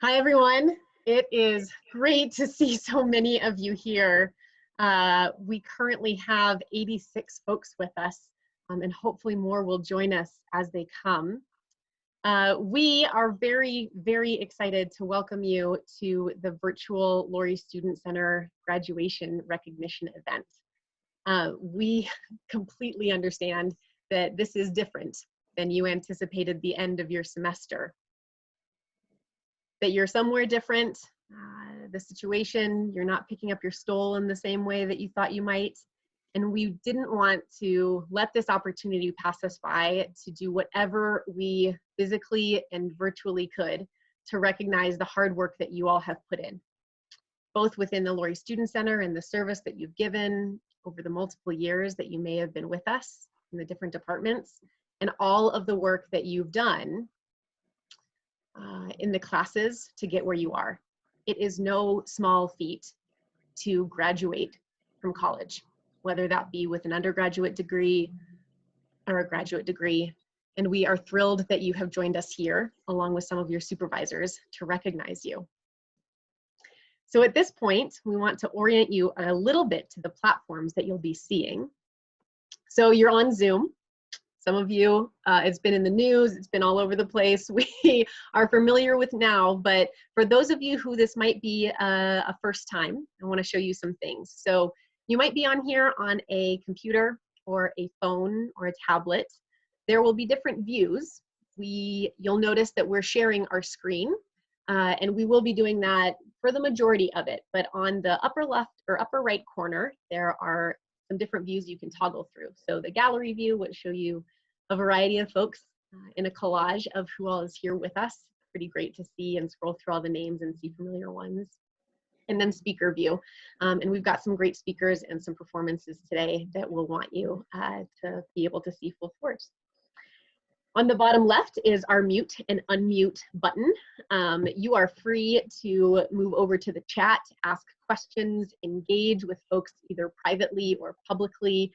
Hi, everyone. It is great to see so many of you here. We currently have 86 folks with us, and hopefully more will join us as they come. We are very, very excited to welcome you to the virtual Lory Student Center graduation recognition event. We completely understand that this is different than you anticipated the end of your semester, that you're somewhere different, the situation, you're not picking up your stole in the same way that you thought you might. And we didn't want to let this opportunity pass us by to do whatever we physically and virtually could to recognize the hard work that you all have put in, both within the Lory Student Center and the service that you've given over the multiple years that you may have been with us in the different departments, and all of the work that you've done in the classes to get where you are. It is no small feat to graduate from college, whether that be with an undergraduate degree or a graduate degree. And we are thrilled that you have joined us here, along with some of your supervisors, to recognize you. So at this point, we want to orient you a little bit to the platforms that you'll be seeing. So you're on Zoom. Some of you, it's been in the news, it's been all over the place. We are familiar with now, but for those of you who this might be a first time, I want to show you some things. So you might be on here on a computer or a phone or a tablet. There will be different views. You'll notice that we're sharing our screen, and we will be doing that for the majority of it. But on the upper left or upper right corner, there are some different views you can toggle through. So the gallery view would show you a variety of folks in a collage of who all is here with us. Pretty great to see and scroll through all the names and see familiar ones. And then speaker view. And we've got some great speakers and some performances today that we'll want you to be able to see full force. On the bottom left is our mute and unmute button. You are free to move over to the chat, ask questions, engage with folks either privately or publicly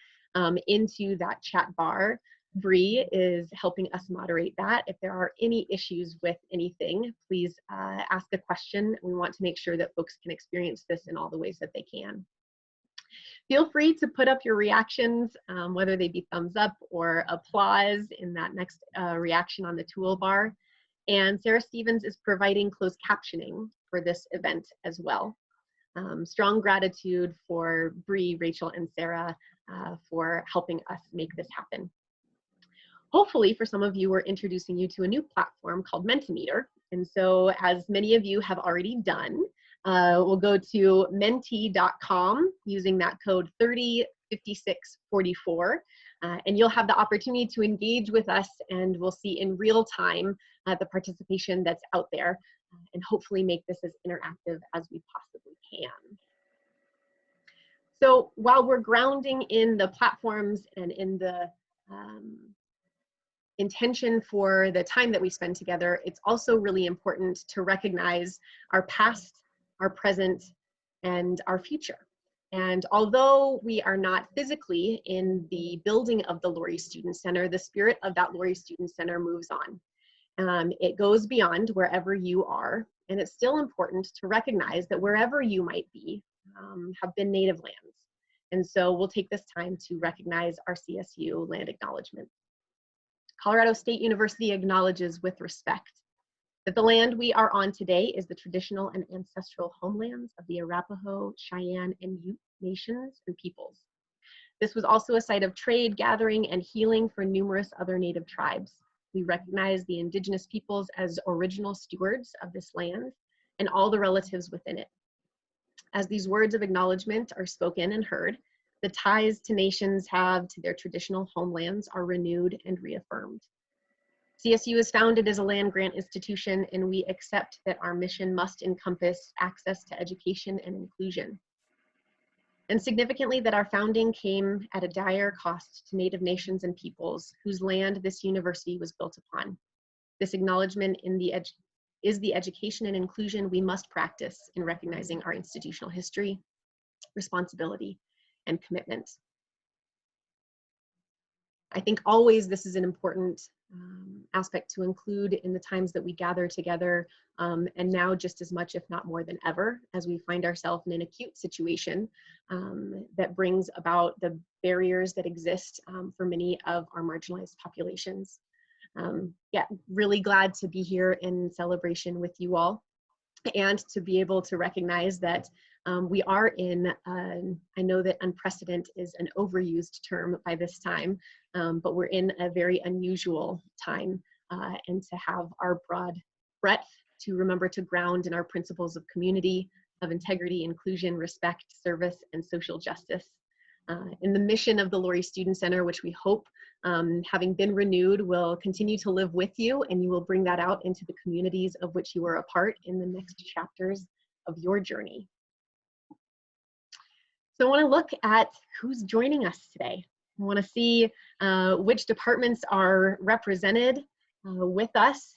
into that chat bar. Bree is helping us moderate that. If there are any issues with anything, please ask a question. We want to make sure that folks can experience this in all the ways that they can. Feel free to put up your reactions, whether they be thumbs up or applause in that next reaction on the toolbar. And Sarah Stevens is providing closed captioning for this event as well. Strong gratitude for Bree, Rachel, and Sarah for helping us make this happen. Hopefully, for some of you, we're introducing you to a new platform called Mentimeter. And so, as many of you have already done, we'll go to menti.com using that code 305644, and you'll have the opportunity to engage with us, and we'll see in real time the participation that's out there, and hopefully make this as interactive as we possibly can. So while we're grounding in the platforms and in the intention for the time that we spend together, it's also really important to recognize our past, our present, and our future. And although we are not physically in the building of the Lory Student Center, the spirit of that Lory Student Center moves on. It goes beyond wherever you are, and it's still important to recognize that wherever you might be have been native lands. And so we'll take this time to recognize our CSU land acknowledgement. Colorado State University acknowledges with respect that the land we are on today is the traditional and ancestral homelands of the Arapaho, Cheyenne, and Ute nations and peoples. This was also a site of trade, gathering, and healing for numerous other Native tribes. We recognize the indigenous peoples as original stewards of this land and all the relatives within it. As these words of acknowledgement are spoken and heard, the ties to nations have to their traditional homelands are renewed and reaffirmed. CSU is founded as a land-grant institution, and we accept that our mission must encompass access to education and inclusion. And significantly, that our founding came at a dire cost to Native nations and peoples whose land this university was built upon. This acknowledgement is the education and inclusion we must practice in recognizing our institutional history, responsibility, and commitment. I think always this is an important aspect to include in the times that we gather together, and now just as much, if not more than ever, as we find ourselves in an acute situation that brings about the barriers that exist for many of our marginalized populations. Yeah, really glad to be here in celebration with you all, and to be able to recognize that we are in, I know that unprecedented is an overused term by this time, but we're in a very unusual time, and to have our broad breadth to remember to ground in our principles of community, of integrity, inclusion, respect, service, and social justice. In the mission of the Lory Student Center, which we hope, having been renewed, will continue to live with you, and you will bring that out into the communities of which you are a part in the next chapters of your journey. So I want to look at who's joining us today. I want to see which departments are represented with us.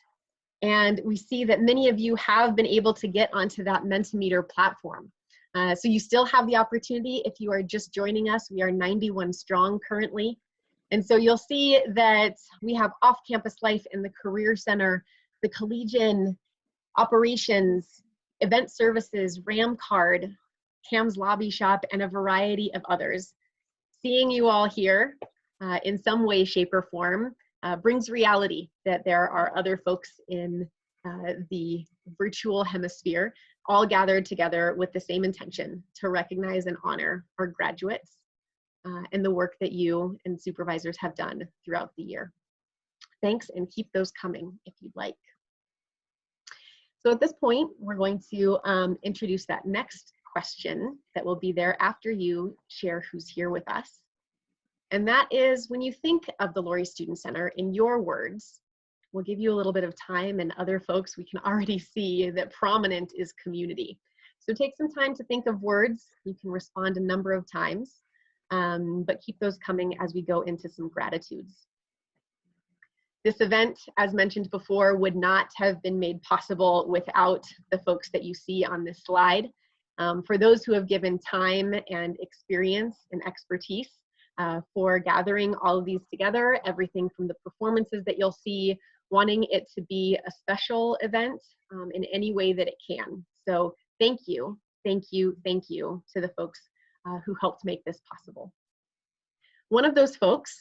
And we see that many of you have been able to get onto that Mentimeter platform. So you still have the opportunity if you are just joining us. We are 91 strong currently. And so you'll see that we have off-campus life in the Career Center, the Collegian, operations, event services, RAM card, Cam's Lobby Shop, and a variety of others. Seeing you all here in some way, shape, or form brings reality that there are other folks in the virtual hemisphere all gathered together with the same intention to recognize and honor our graduates and the work that you and supervisors have done throughout the year. Thanks, and keep those coming if you'd like. So at this point, we're going to introduce that next question that will be there after you share who's here with us. And that is, when you think of the Lory Student Center in your words, we'll give you a little bit of time, and other folks, we can already see that prominent is community. So take some time to think of words. You can respond a number of times, but keep those coming as we go into some gratitudes. This event, as mentioned before, would not have been made possible without the folks that you see on this slide. For those who have given time and experience and expertise for gathering all of these together, everything from the performances that you'll see, wanting it to be a special event in any way that it can. So thank you, thank you, thank you to the folks who helped make this possible. One of those folks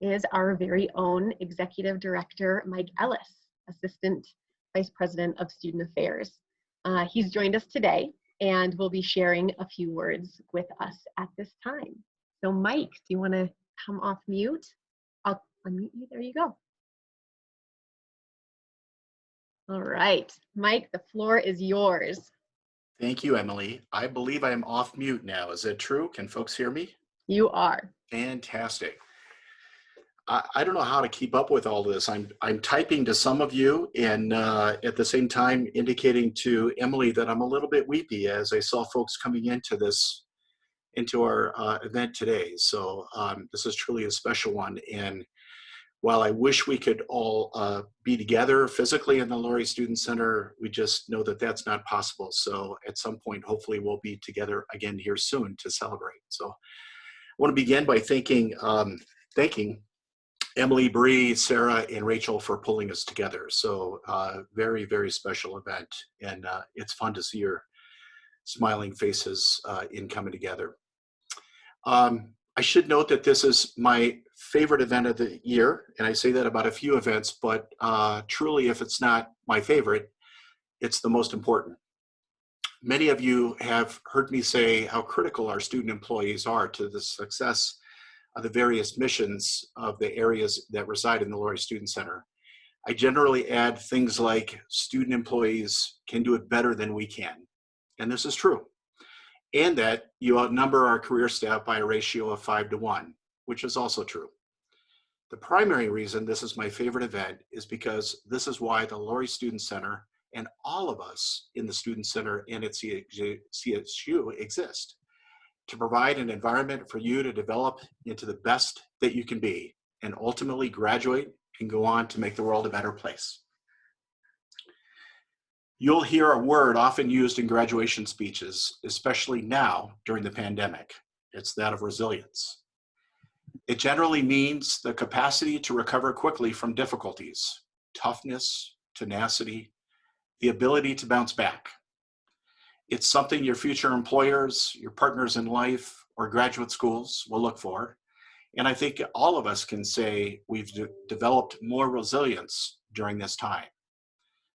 is our very own Executive Director, Mike Ellis, Assistant Vice President of Student Affairs. He's joined us today and will be sharing a few words with us at this time. So Mike, do you want to come off mute? I'll unmute you. There you go. All right, Mike, the floor is yours. Thank you, Emily. I believe I'm off mute now. Is that true? Can folks hear me? You are. Fantastic. I don't know how to keep up with all this. I'm typing to some of you, and at the same time indicating to Emily that I'm a little bit weepy as I saw folks coming into our event today. So this is truly a special one. And while I wish we could all be together physically in the Lory Student Center, we just know that that's not possible. So at some point, hopefully we'll be together again here soon to celebrate. So I want to begin by thanking Emily, Bree, Sarah, and Rachel for pulling us together. So very, very special event. And it's fun to see your smiling faces in coming together. I should note that this is my favorite event of the year. And I say that about a few events, but truly, if it's not my favorite, it's the most important. Many of you have heard me say how critical our student employees are to the success of the various missions of the areas that reside in the Lory Student Center. I generally add things like student employees can do it better than we can. And this is true. And that you outnumber our career staff by a ratio of 5 to 1, which is also true. The primary reason this is my favorite event is because this is why the Lory Student Center and all of us in the Student Center and at CSU exist, to provide an environment for you to develop into the best that you can be and ultimately graduate and go on to make the world a better place. You'll hear a word often used in graduation speeches, especially now during the pandemic. It's that of resilience. It generally means the capacity to recover quickly from difficulties, toughness, tenacity, the ability to bounce back. It's something your future employers, your partners in life, or graduate schools will look for. And I think all of us can say we've developed more resilience during this time.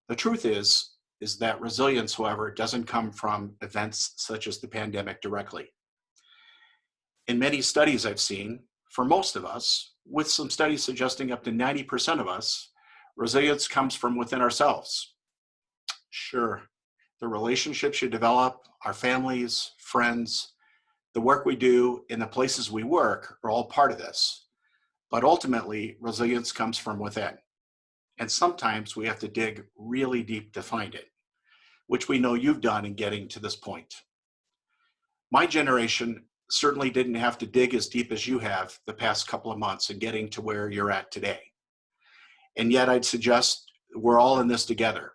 The truth is that resilience, however, doesn't come from events such as the pandemic directly. In many studies I've seen, for most of us, with some studies suggesting up to 90% of us, resilience comes from within ourselves. Sure, the relationships you develop, our families, friends, the work we do, and the places we work are all part of this. But ultimately, resilience comes from within. And sometimes we have to dig really deep to find it, which we know you've done in getting to this point. My generation certainly didn't have to dig as deep as you have the past couple of months in getting to where you're at today. And yet I'd suggest we're all in this together.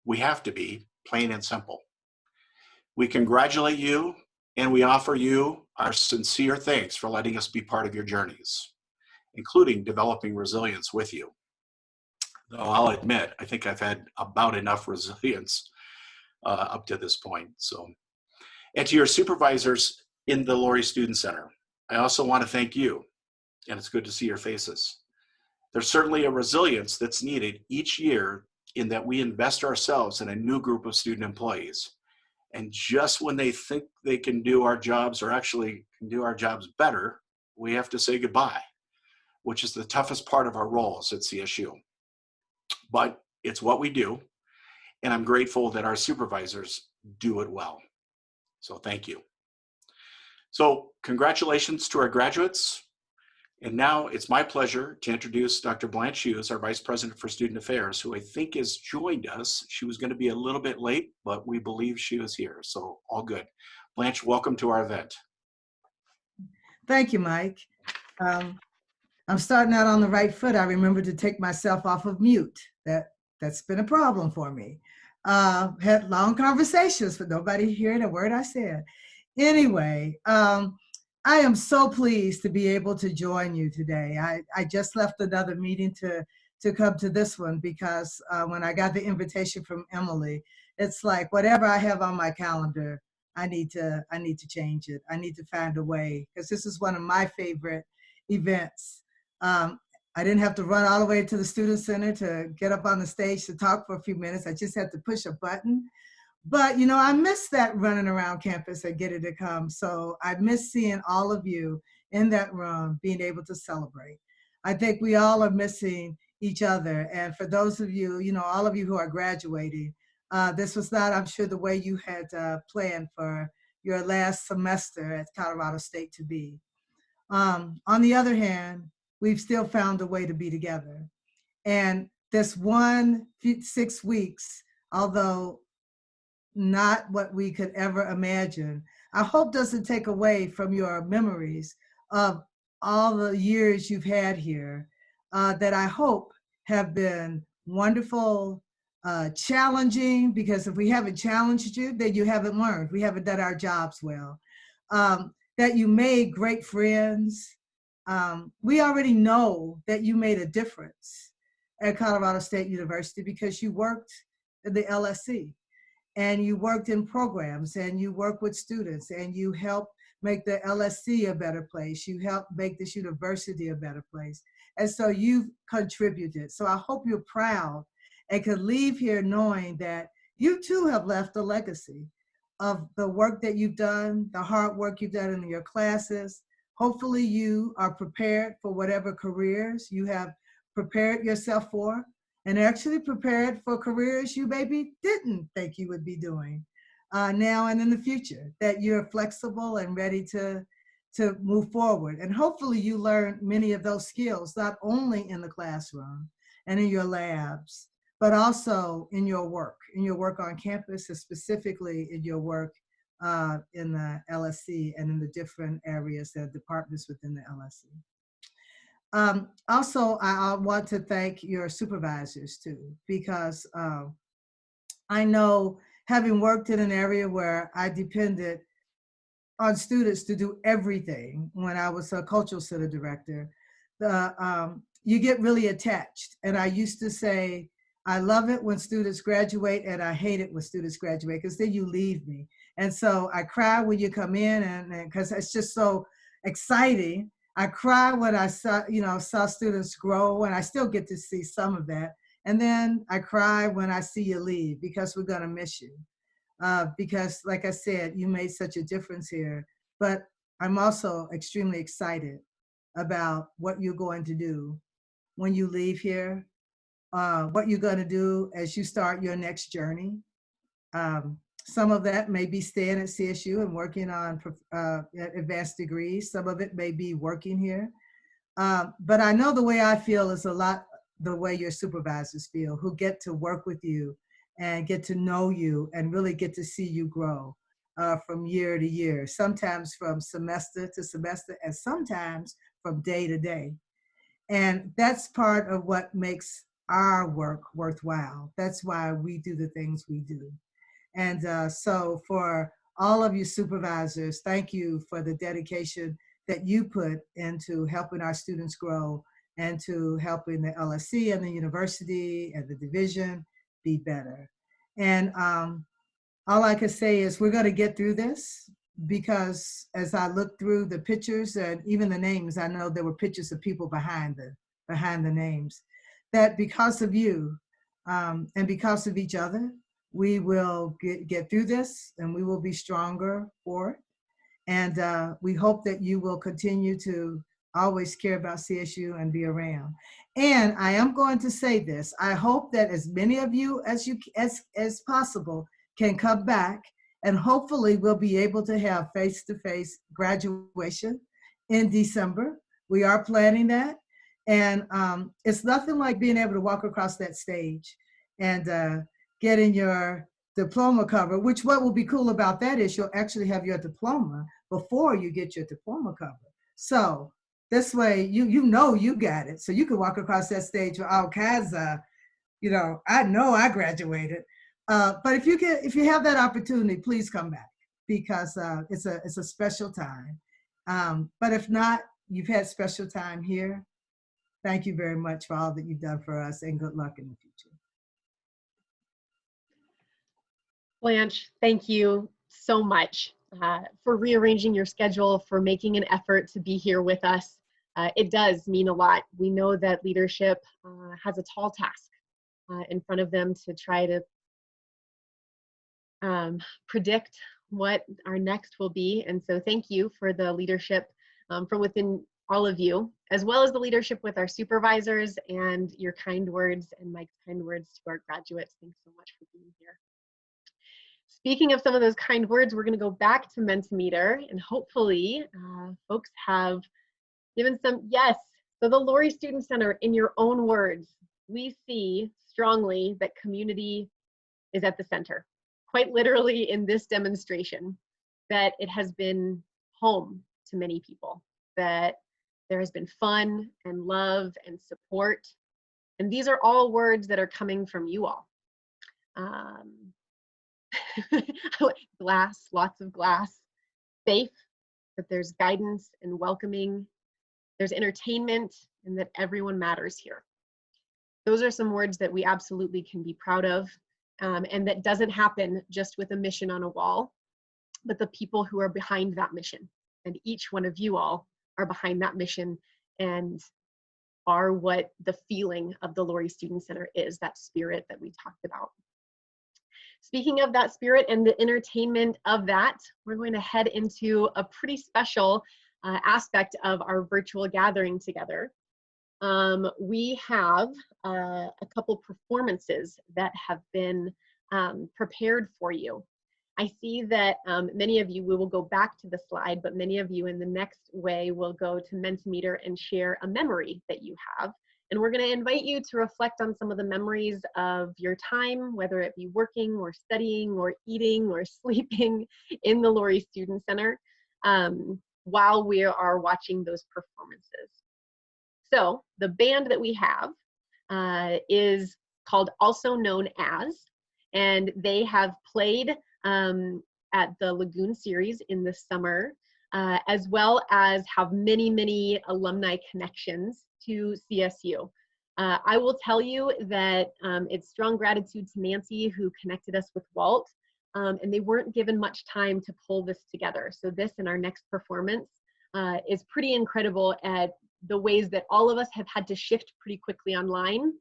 We have to be, plain and simple. We congratulate you and we offer you our sincere thanks for letting us be part of your journeys, including developing resilience with you. Though I'll admit, I think I've had about enough resilience up to this point. And to your supervisors in the Lory Student Center, I also want to thank you, and it's good to see your faces. There's certainly a resilience that's needed each year in that we invest ourselves in a new group of student employees. And just when they think they can do our jobs or actually can do our jobs better, we have to say goodbye, which is the toughest part of our roles at CSU. But it's what we do, and I'm grateful that our supervisors do it well. So thank you. So congratulations to our graduates. And now it's my pleasure to introduce Dr. Blanche Hughes, our Vice President for Student Affairs, who I think has joined us. She was going to be a little bit late, but we believe she was here, so all good. Blanche, welcome to our event. Thank you, Mike. I'm starting out on the right foot. I remember to take myself off of mute. That's been a problem for me. Had long conversations, but nobody hearing a word I said. Anyway, I am so pleased to be able to join you today. I just left another meeting to come to this one because when I got the invitation from Emily, it's like whatever I have on my calendar, I need to change it. I need to find a way because this is one of my favorite events. I didn't have to run all the way to the Student Center to get up on the stage to talk for a few minutes. I just had to push a button. But, you know, I miss that running around campus and getting to come. So I miss seeing all of you in that room being able to celebrate. I think we all are missing each other. And for those of you, you know, all of you who are graduating, this was not, I'm sure, the way you had planned for your last semester at Colorado State to be. On the other hand, we've still found a way to be together. And this 6 weeks, although not what we could ever imagine, I hope doesn't take away from your memories of all the years you've had here that I hope have been wonderful, challenging, because if we haven't challenged you, then you haven't learned. We haven't done our jobs well. That you made great friends. We already know that you made a difference at Colorado State University because you worked at the LSC. And you worked in programs and you work with students and you help make the LSC a better place. You help make this university a better place. And so you've contributed. So I hope you're proud and can leave here knowing that you too have left a legacy of the work that you've done, the hard work you've done in your classes. Hopefully you are prepared for whatever careers you have prepared yourself for. And actually prepared for careers you maybe didn't think you would be doing now and in the future, that you're flexible and ready to move forward. And hopefully you learn many of those skills, not only in the classroom and in your labs, but also in your work on campus, and specifically in your work in the LSC and in the different areas, the departments within the LSC. Also, I want to thank your supervisors too, because I know, having worked in an area where I depended on students to do everything when I was a cultural center director. You get really attached. And I used to say, I love it when students graduate and I hate it when students graduate because then you leave me. And so I cry when you come in and because it's just so exciting. I cry when I saw students grow, and I still get to see some of that. And then I cry when I see you leave because we're gonna miss you. Because like I said, you made such a difference here. But I'm also extremely excited about what you're going to do when you leave here, what you're going to do as you start your next journey. Some of that may be staying at CSU and working on advanced degrees. Some of it may be working here. But I know the way I feel is a lot the way your supervisors feel, who get to work with you and get to know you and really get to see you grow from year to year, sometimes from semester to semester, and sometimes from day to day. And that's part of what makes our work worthwhile. That's why we do the things we do. And so for all of you supervisors, thank you for the dedication that you put into helping our students grow and to helping the LSC and the university and the division be better. And all I can say is we're going to get through this, because as I look through the pictures and even the names, I know there were pictures of people behind the names, that because of you and because of each other, we will get through this and we will be stronger for it. And we hope that you will continue to always care about CSU and be around. And I am going to say this, I hope that as many of you as possible can come back, and hopefully we'll be able to have face-to-face graduation in December. We are planning that. And it's nothing like being able to walk across that stage and getting your diploma cover, which what will be cool about that is you'll actually have your diploma before you get your diploma cover. So this way, you know you got it. So you can walk across that stage with all kinds of, I know I graduated. But if you have that opportunity, please come back, because it's a special time. But if not, you've had special time here. Thank you very much for all that you've done for us, and good luck in the future. Blanche, thank you so much for rearranging your schedule, for making an effort to be here with us. It does mean a lot. We know that leadership has a tall task in front of them to try to predict what our next will be. And so thank you for the leadership from within all of you, as well as the leadership with our supervisors and your kind words and Mike's kind words to our graduates. Thanks so much for being here. Speaking of some of those kind words, we're going to go back to Mentimeter, and hopefully folks have given some, yes, so the Lory Student Center, in your own words, we see strongly that community is at the center. Quite literally in this demonstration, that it has been home to many people, that there has been fun and love and support. And these are all words that are coming from you all. Glass, lots of glass, safe, that there's guidance and welcoming, there's entertainment, and that everyone matters here. Those are some words that we absolutely can be proud of. And that doesn't happen just with a mission on a wall, but the people who are behind that mission. And each one of you all are behind that mission and are what the feeling of the Lory Student Center is, that spirit that we talked about. Speaking of that spirit and the entertainment of that, we're going to head into a pretty special aspect of our virtual gathering together. We have a couple performances that have been prepared for you. I see that many of you, we will go back to the slide, but many of you in the next way will go to Mentimeter and share a memory that you have. And we're going to invite you to reflect on some of the memories of your time, whether it be working or studying or eating or sleeping in the Lory Student Center while we are watching those performances. So the band that we have is called Also Known As, and they have played at the Lagoon Series in the summer, as well as have many, many alumni connections to CSU. I will tell you that it's strong gratitude to Nancy, who connected us with Walt, and they weren't given much time to pull this together. So this and our next performance is pretty incredible at the ways that all of us have had to shift pretty quickly online.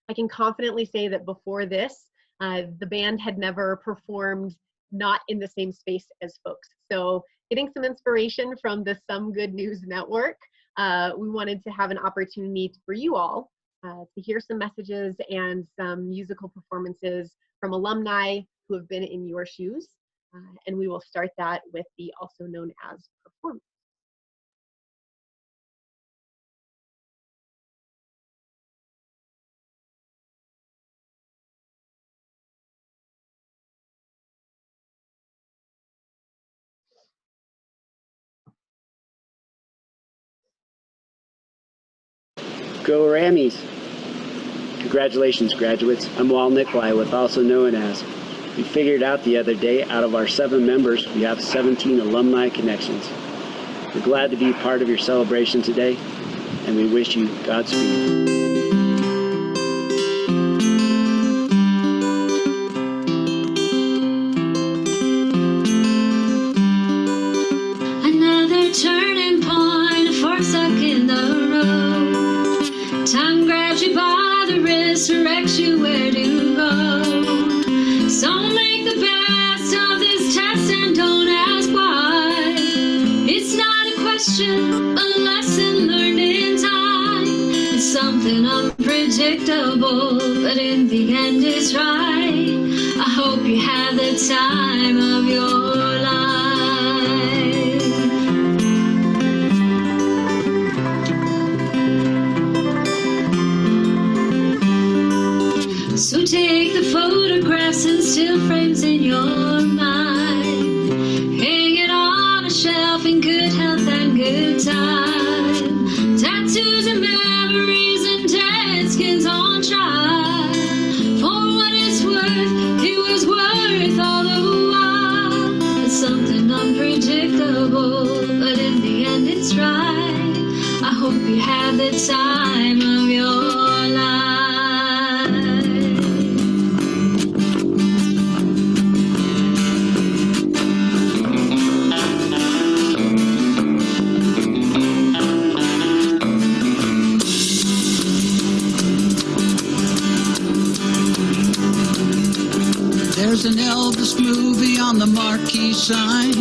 I can confidently say that before this, the band had never performed not in the same space as folks. So getting some inspiration from the Some Good News Network, we wanted to have an opportunity for you all to hear some messages and some musical performances from alumni who have been in your shoes. And we will start that with the also known as performance. Go Rammies! Congratulations, graduates. I'm Wal Nikolai with Also Known As. We figured out the other day, out of our 7 members, we have 17 alumni connections. We're glad to be part of your celebration today, and we wish you Godspeed. Another turning point, a fork stuck in the road. Time grabs you by the wrist, directs you where to go. So make the best of this test and don't ask why. It's not a question, a lesson learned in time. It's something unpredictable, but in the end it's right. I hope you have the time of your life. So take the photographs and still frames in your mind. Hang it on a shelf in good health and good time. Tattoos and memories and dead skins on trial. For what it's worth, it was worth all the while. It's something unpredictable, but in the end it's right. I hope you have the time of your life. There's an Elvis movie on the marquee sign.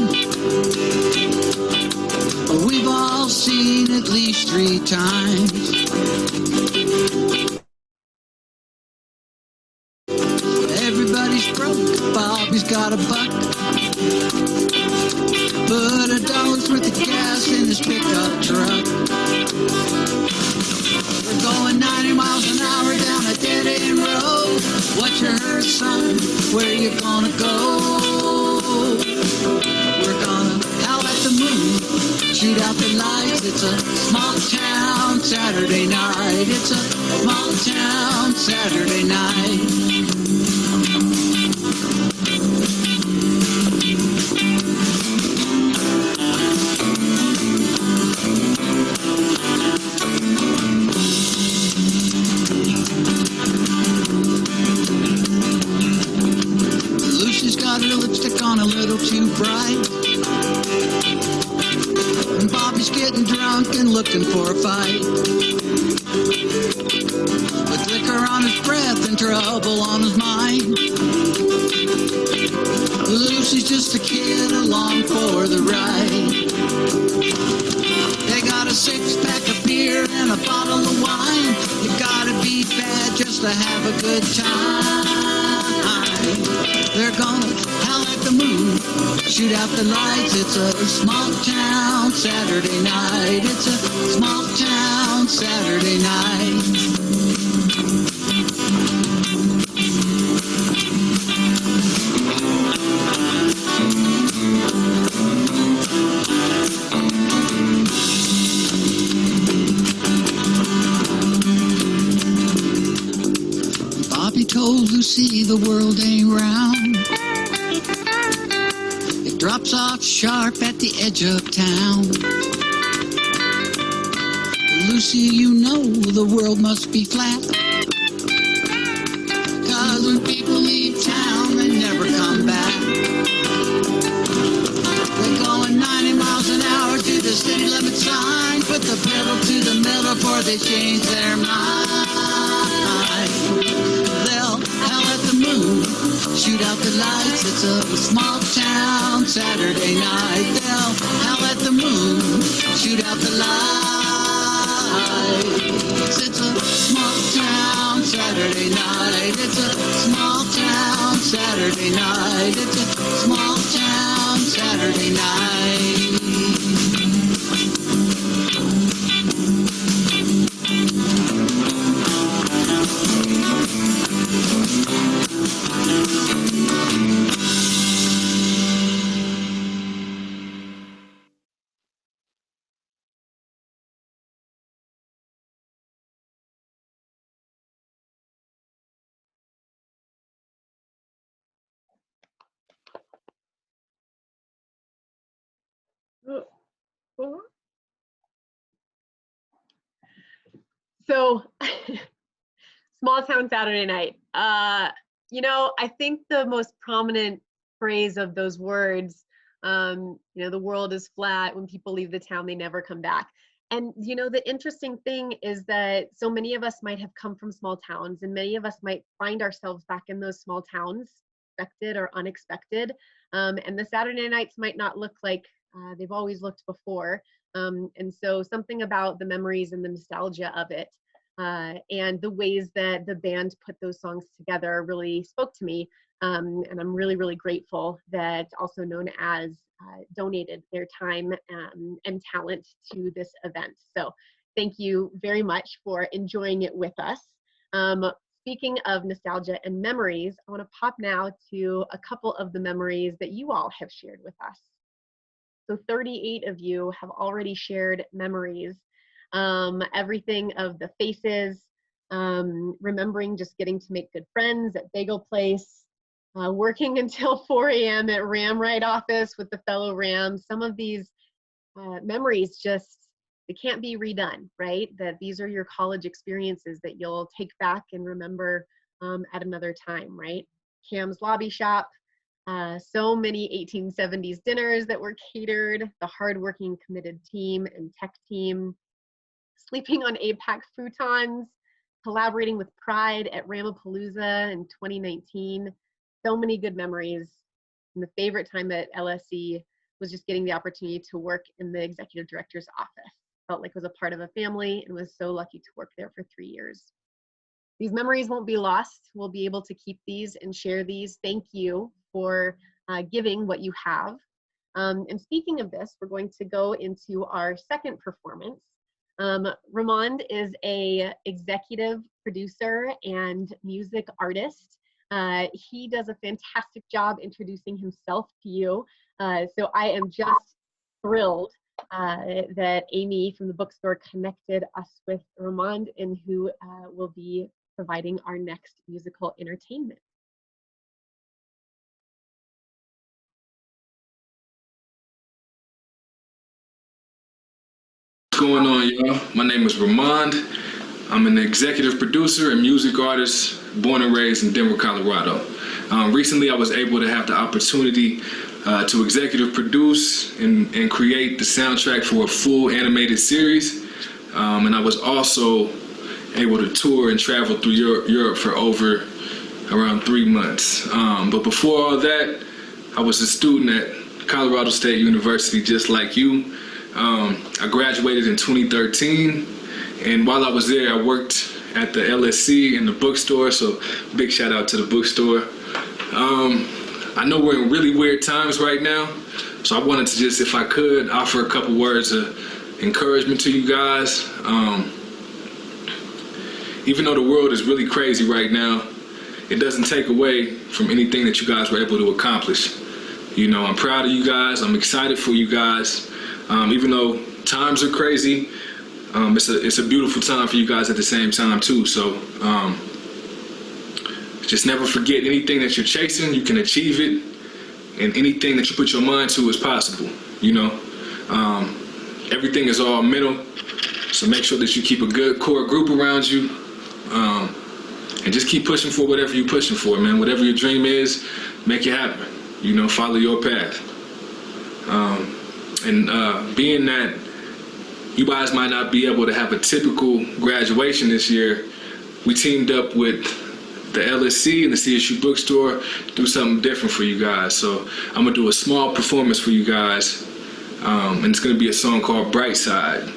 We've all seen at least 3 times. Everybody's broke, Bobby's got a buck. Put $1 worth of gas in his pickup truck. We're going 90 miles an hour down a dead-end road. What's your hurt, son? Where you gonna go? We're gonna howl at the moon, shoot out the lights. It's a small town Saturday night. It's a small town Saturday night. Lucy's got her lipstick on a little too bright, and Bobby's getting drunk and looking for a fight. With liquor on his breath and trouble on his mind, Lucy's just a kid along for the ride. They got a 6-pack of beer and a bottle of wine. You gotta be bad just to have a good time. They're gonna howl at the moon, shoot out the lights. It's a small town Saturday night. It's a small town Saturday night. Bobby told Lucy the world ain't round. drops off sharp at the edge of town. Lucy, you know the world must be flat. 'Cause when people leave town, they never come back. They're going 90 miles an hour to the city limit sign. Put the pedal to the metal before they change their mind. They'll howl at the moon, shoot out the lights. It's a small town Saturday night. They'll howl at the moon, shoot out the lights. It's a small town Saturday night. It's a small town Saturday night. It's a small town Saturday night. So, small town Saturday night. You know, I think the most prominent phrase of those words, you know, the world is flat. When people leave the town, they never come back. And, you know, the interesting thing is that so many of us might have come from small towns, and many of us might find ourselves back in those small towns, expected or unexpected. And the Saturday nights might not look like they've always looked before. And so something about the memories and the nostalgia of it and the ways that the band put those songs together really spoke to me. And I'm really, really grateful that Also Known As donated their time and talent to this event. So thank you very much for enjoying it with us. Speaking of nostalgia and memories, I want to pop now to a couple of the memories that you all have shared with us. So 38 of you have already shared memories. Everything of the faces, remembering just getting to make good friends at Bagel Place, working until 4 a.m. at Ram Ride office with the fellow Rams. Some of these memories just, they can't be redone, right? That these are your college experiences that you'll take back and remember at another time, right? Cam's Lobby Shop, so many 1870s dinners that were catered, the hardworking committed team and tech team, sleeping on APAC futons, collaborating with Pride at Ramapalooza in 2019. So many good memories. And the favorite time at LSC was just getting the opportunity to work in the executive director's office. Felt like I was a part of a family and was so lucky to work there for 3 years. These memories won't be lost. We'll be able to keep these and share these. Thank you for giving what you have. And speaking of this, we're going to go into our second performance. Ramond is a executive producer and music artist. He does a fantastic job introducing himself to you. So I am just thrilled that Amy from the bookstore connected us with Ramond, and who will be providing our next musical entertainment. What's going on, y'all? My name is Ramond. I'm an executive producer and music artist born and raised in Denver, Colorado. Recently, I was able to have the opportunity to executive produce and create the soundtrack for a full animated series. And I was also able to tour and travel through Europe for over around 3 months. But before all that, I was a student at Colorado State University, just like you. I graduated in 2013, and while I was there, I worked at the LSC in the bookstore, so big shout out to the bookstore. I know we're in really weird times right now, so I wanted to just, if I could, offer a couple words of encouragement to you guys. Even though the world is really crazy right now, it doesn't take away from anything that you guys were able to accomplish. You know, I'm proud of you guys. I'm excited for you guys. Even though times are crazy, it's a beautiful time for you guys at the same time too. So just never forget, anything that you're chasing, you can achieve it. and anything that you put your mind to is possible, you know. Everything is all mental, so make sure that you keep a good core group around you, and just keep pushing for whatever you're pushing for, man. Whatever your dream is, make it happen, you know, follow your path. Being that you guys might not be able to have a typical graduation this year, we teamed up with the LSC and the CSU bookstore, do something different for you guys. So I'm gonna do a small performance for you guys, and it's gonna be a song called Bright Side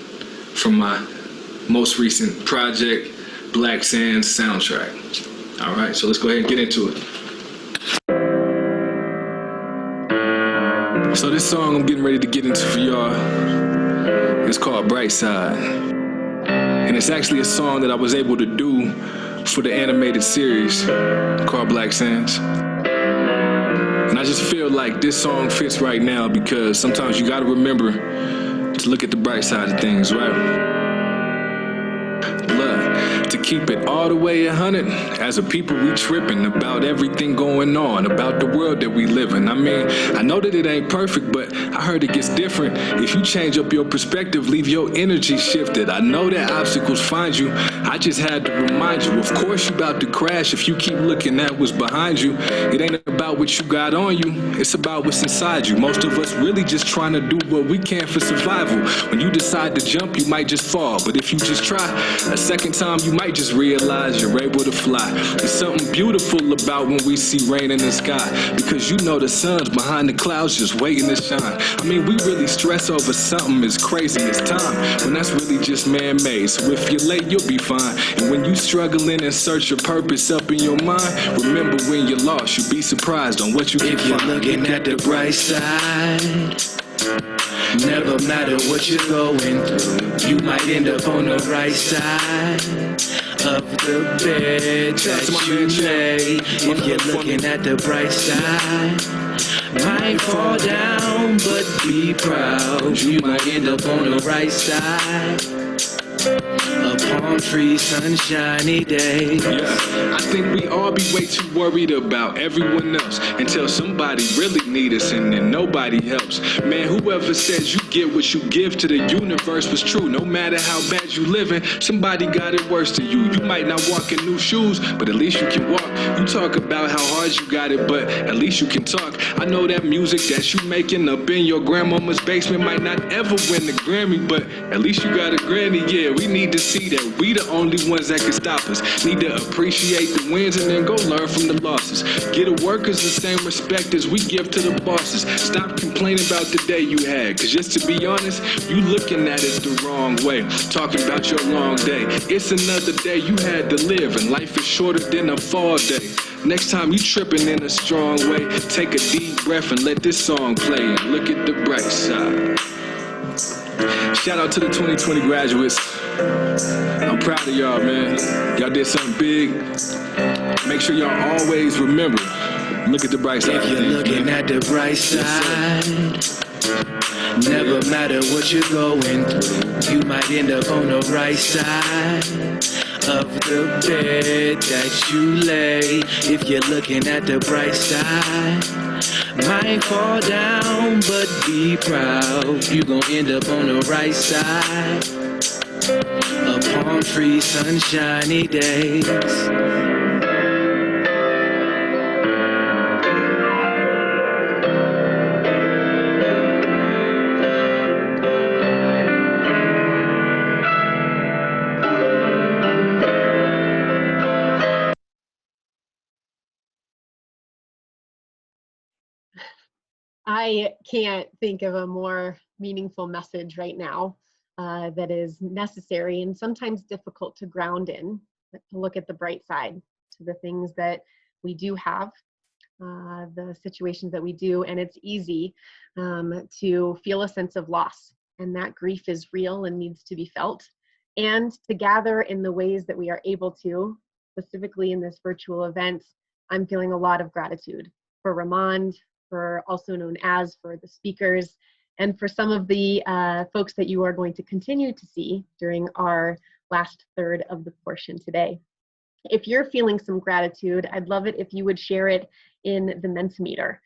from my most recent project, Black Sands soundtrack. All right, so let's go ahead and get into it. So this song I'm getting ready to get into for y'all, it's called Bright Side. And it's actually a song that I was able to do for the animated series called Black Sands. And I just feel like this song fits right now because sometimes you gotta remember to look at the bright side of things, right? Look, to keep it all the way 100, as a people we tripping about everything going on, about the world that we live in. I mean, I know that it ain't perfect, but I heard it gets different. If you change up your perspective, leave your energy shifted. I know that obstacles find you, I just had to remind you. Of course you about to crash if you keep looking at what's behind you. It ain't about what you got on you, it's about what's inside you. Most of us really just trying to do what we can for survival. When you decide to jump, you might just fall, but if you just try a second time, you might just realize you're able to fly. There's something beautiful about when we see rain in the sky, because you know the sun's behind the clouds just waiting to shine. I mean, we really stress over something as crazy as time, when that's really just man-made. So if you're late, you'll be fine. And when you struggling and search your purpose up in your mind, remember when you're lost, you'll be surprised on what you can If you're find. looking at the bright side, never matter what you're going through, you might end up on the right side of the bed that you lay. If you're looking at the bright side, might fall down, but be proud, you might end up on the right side. A palm tree, sunshiny day. Yeah, I think we all be way too worried about everyone else until somebody really need us and then nobody helps. Man, whoever says you get what you give to the universe was true. No matter how bad you living, somebody got it worse than you. You might not walk in new shoes, but at least you can walk. You talk about how hard you got it, but at least you can talk. I know that music that you making up in your grandmama's basement might not ever win the Grammy, but at least you got a granny. Yeah, we need to see that we the only ones that can stop us. Need to appreciate the wins and then go learn from the losses. Give the workers the same respect as we give to the bosses. Stop complaining about the day you had, cause just to be honest, you looking at it the wrong way. Talking about your long day. It's another day you had to live, and life is shorter than a fall day. Next time you tripping in a strong way, take a deep breath and let this song play and look at the bright side. Shout out to the 2020 graduates. I'm proud of y'all, man. Y'all did something big. Make sure y'all always remember, look at the bright side. If you're looking at the bright side, never matter what you're going through, you might end up on the right side of the bed that you lay. If you're looking at the bright side, might fall down, but be proud, you gon' end up on the right side. A palm tree, sunshiny days. I can't think of a more meaningful message right now that is necessary and sometimes difficult to ground in, but to look at the bright side, to the things that we do have, the situations that we do, and it's easy to feel a sense of loss, and that grief is real and needs to be felt, and to gather in the ways that we are able to, specifically in this virtual event. I'm feeling a lot of gratitude for Ramond, for also known as, for the speakers, and for some of the folks that you are going to continue to see during our last third of the portion today. If you're feeling some gratitude, I'd love it if you would share it in the Mentimeter,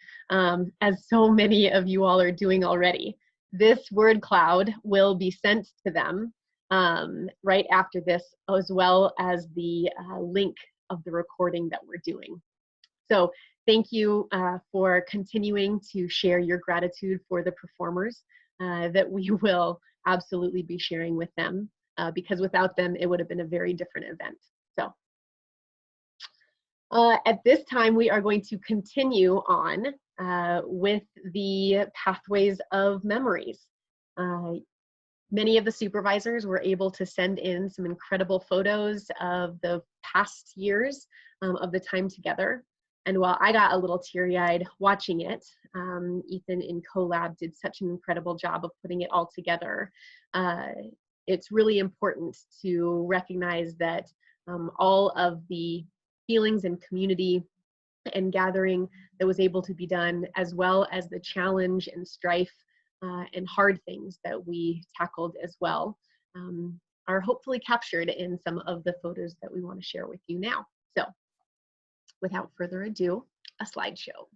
as so many of you all are doing already. This word cloud will be sent to them right after this, as well as the link of the recording that we're doing. So thank you for continuing to share your gratitude for the performers that we will absolutely be sharing with them, because without them, it would have been a very different event. So at this time, we are going to continue on with the pathways of memories. Many of the supervisors were able to send in some incredible photos of the past years of the time together. And while I got a little teary-eyed watching it, Ethan in CoLab did such an incredible job of putting it all together. It's really important to recognize that all of the feelings and community and gathering that was able to be done, as well as the challenge and strife and hard things that we tackled as well, are hopefully captured in some of the photos that we want to share with you now. So without further ado, a slideshow.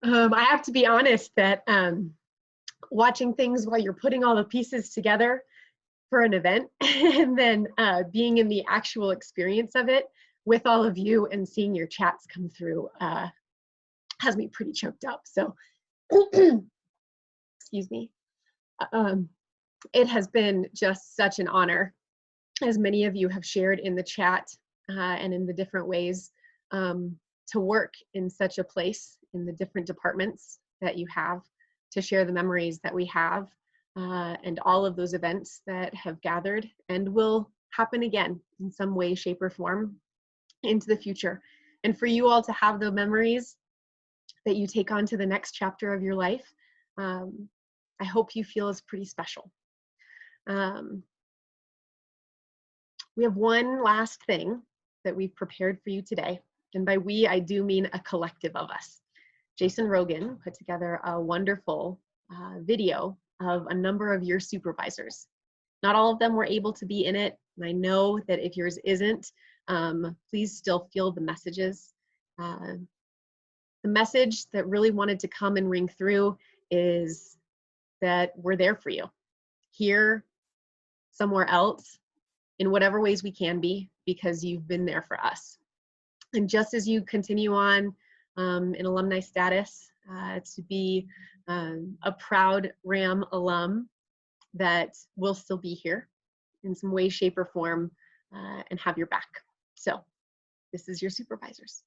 I have to be honest that watching things while you're putting all the pieces together for an event and then being in the actual experience of it with all of you and seeing your chats come through has me pretty choked up. So, excuse me. It has been just such an honor, as many of you have shared in the chat and in the different ways, to work in such a place in the different departments that you have, to share the memories that we have, and all of those events that have gathered and will happen again in some way, shape, or form into the future. And for you all to have the memories that you take on to the next chapter of your life, I hope you feel is pretty special. We have one last thing that we've prepared for you today. And by we, I do mean a collective of us. Jason Rogan put together a wonderful video of a number of your supervisors. Not all of them were able to be in it. And I know that if yours isn't, please still feel the messages. The message that really wanted to come and ring through is that we're there for you, here, somewhere else, in whatever ways we can be, because you've been there for us. And just as you continue on in alumni status to be a proud RAM alum, that will still be here in some way, shape, or form and have your back. So this is your supervisors.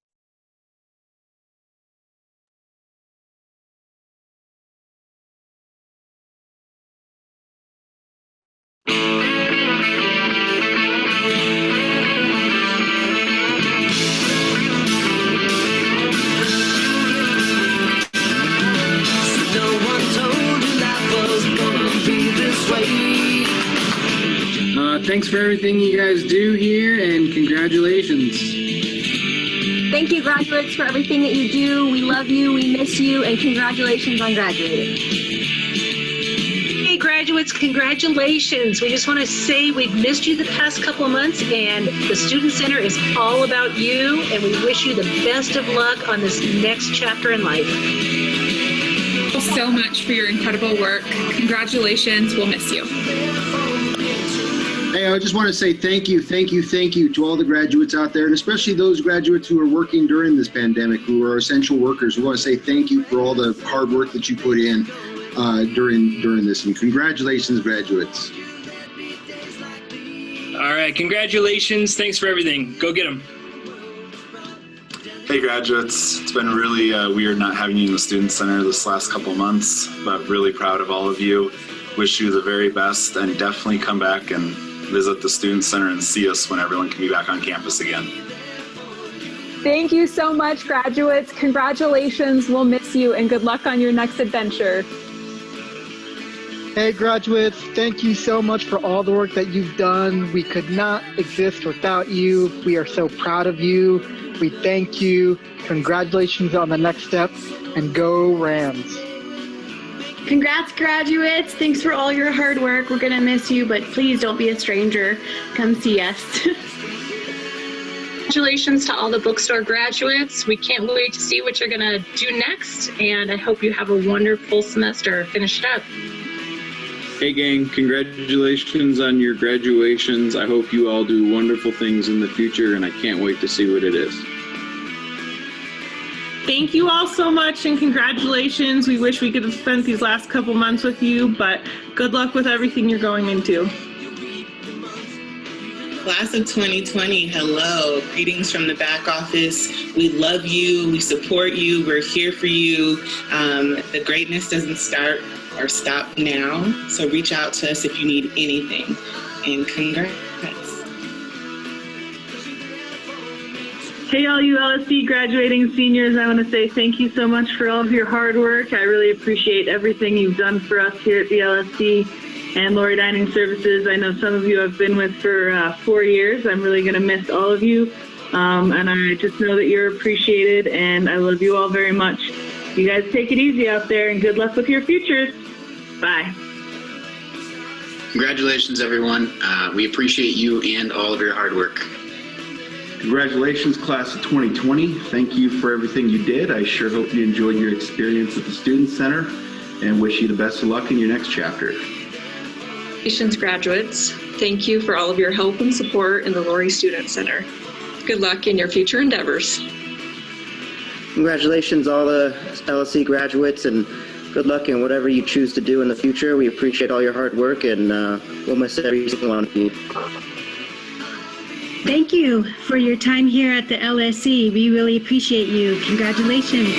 Thanks for everything you guys do here, and congratulations. Thank you, graduates, for everything that you do. We love you, we miss you, and congratulations on graduating. Hey, graduates, congratulations. We just want to say we've missed you the past couple of months, and the Student Center is all about you, and we wish you the best of luck on this next chapter in life. Thank you so much for your incredible work. Congratulations, we'll miss you. Hey, I just want to say thank you to all the graduates out there, and especially those graduates who are working during this pandemic, who are essential workers. We want to say thank you for all the hard work that you put in during this, and congratulations, graduates. All right, congratulations. Thanks for everything. Go get them. Hey graduates, it's been really weird not having you in the Student Center this last couple of months, but really proud of all of you. Wish you the very best, and definitely come back and visit the Student Center and see us when everyone can be back on campus again. Thank you so much, graduates. Congratulations, we'll miss you, and good luck on your next adventure. Hey graduates, thank you so much for all the work that you've done. We could not exist without you. We are so proud of you. We thank you. Congratulations on the next step, and go Rams. Congrats, graduates. Thanks for all your hard work. We're gonna miss you, but please don't be a stranger. Come see us. Congratulations to all the bookstore graduates. We can't wait to see what you're gonna do next, and I hope you have a wonderful semester. Finish it up. Hey gang, congratulations on your graduations. I hope you all do wonderful things in the future, and I can't wait to see what it is. Thank you all so much, and congratulations. We wish we could have spent these last couple months with you, but good luck with everything you're going into. Class of 2020, hello. Greetings from the back office. We love you. We support you. We're here for you. The greatness doesn't start or stop now, so reach out to us if you need anything. And congrats. Hey, all you LSC graduating seniors, I want to say thank you so much for all of your hard work. I really appreciate everything you've done for us here at the LSC and Lory Dining Services. I know some of you I've been with for 4 years. I'm really going to miss all of you, and I just know that you're appreciated, and I love you all very much. You guys take it easy out there, and good luck with your futures. Bye. Congratulations, everyone. We appreciate you and all of your hard work. Congratulations, class of 2020. Thank you for everything you did. I sure hope you enjoyed your experience at the Student Center and wish you the best of luck in your next chapter. Congratulations, graduates. Thank you for all of your help and support in the Lory Student Center. Good luck in your future endeavors. Congratulations, all the LSC graduates, and good luck in whatever you choose to do in the future. We appreciate all your hard work, and we'll miss every single one of you. Thank you for your time here at the LSC. We really appreciate you. Congratulations.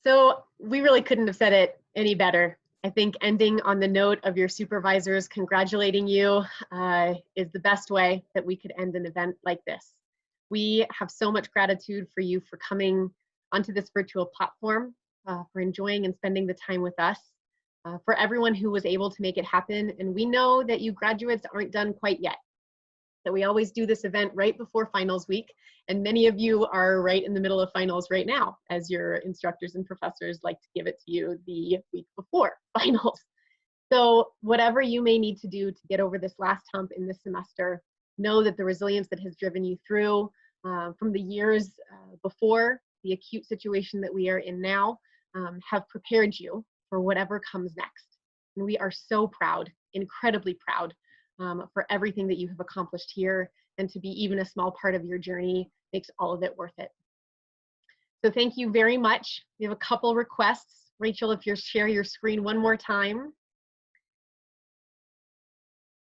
So we really couldn't have said it any better. I think ending on the note of your supervisors congratulating you is the best way that we could end an event like this. We have so much gratitude for you for coming onto this virtual platform, for enjoying and spending the time with us, for everyone who was able to make it happen. And we know that you graduates aren't done quite yet, that we always do this event right before finals week. And many of you are right in the middle of finals right now, as your instructors and professors like to give it to you the week before finals. So whatever you may need to do to get over this last hump in this semester, know that the resilience that has driven you through from the years before the acute situation that we are in now have prepared you for whatever comes next. And we are so proud, incredibly proud for everything that you have accomplished here, and to be even a small part of your journey makes all of it worth it. So thank you very much. We have a couple requests. Rachel, if you share your screen one more time.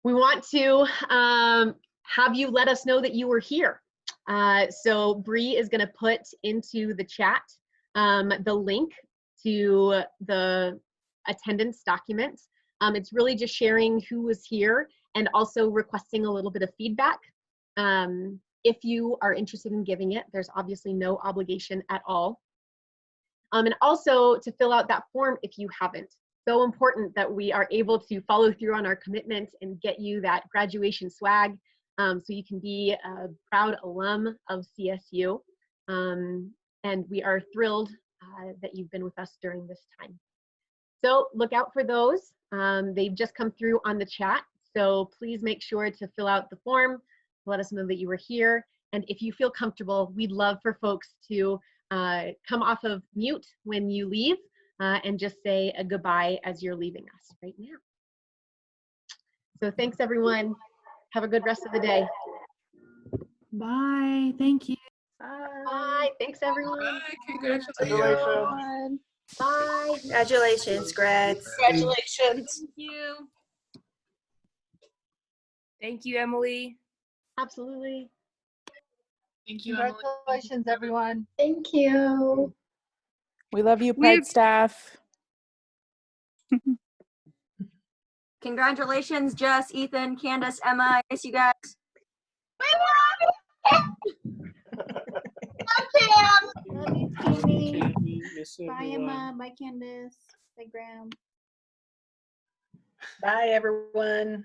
We want to have you let us know that you were here. So Bree is gonna put into the chat the link to the attendance document. It's really just sharing who was here and also requesting a little bit of feedback. If you are interested in giving it, there's obviously no obligation at all. And also to fill out that form if you haven't. So important that we are able to follow through on our commitment and get you that graduation swag so you can be a proud alum of CSU. And we are thrilled that you've been with us during this time. So look out for those. They've just come through on the chat. So please make sure to fill out the form, let us know that you were here. And if you feel comfortable, we'd love for folks to come off of mute when you leave and just say a goodbye as you're leaving us right now. So thanks everyone. Have a good rest of the day. Bye. Thank you. Bye. Thanks everyone. Bye. Congratulations. Bye. Congratulations, grads. Congratulations. Thank you. Thank you, Emily. Absolutely. Thank you, Congratulations, everyone. Thank you. We love you, Ped staff. Congratulations, Jess, Ethan, Candace, Emma. I miss you guys. Love you, Jamie. Bye, Emma. Bye, Candace. Bye, Graham. Bye, everyone.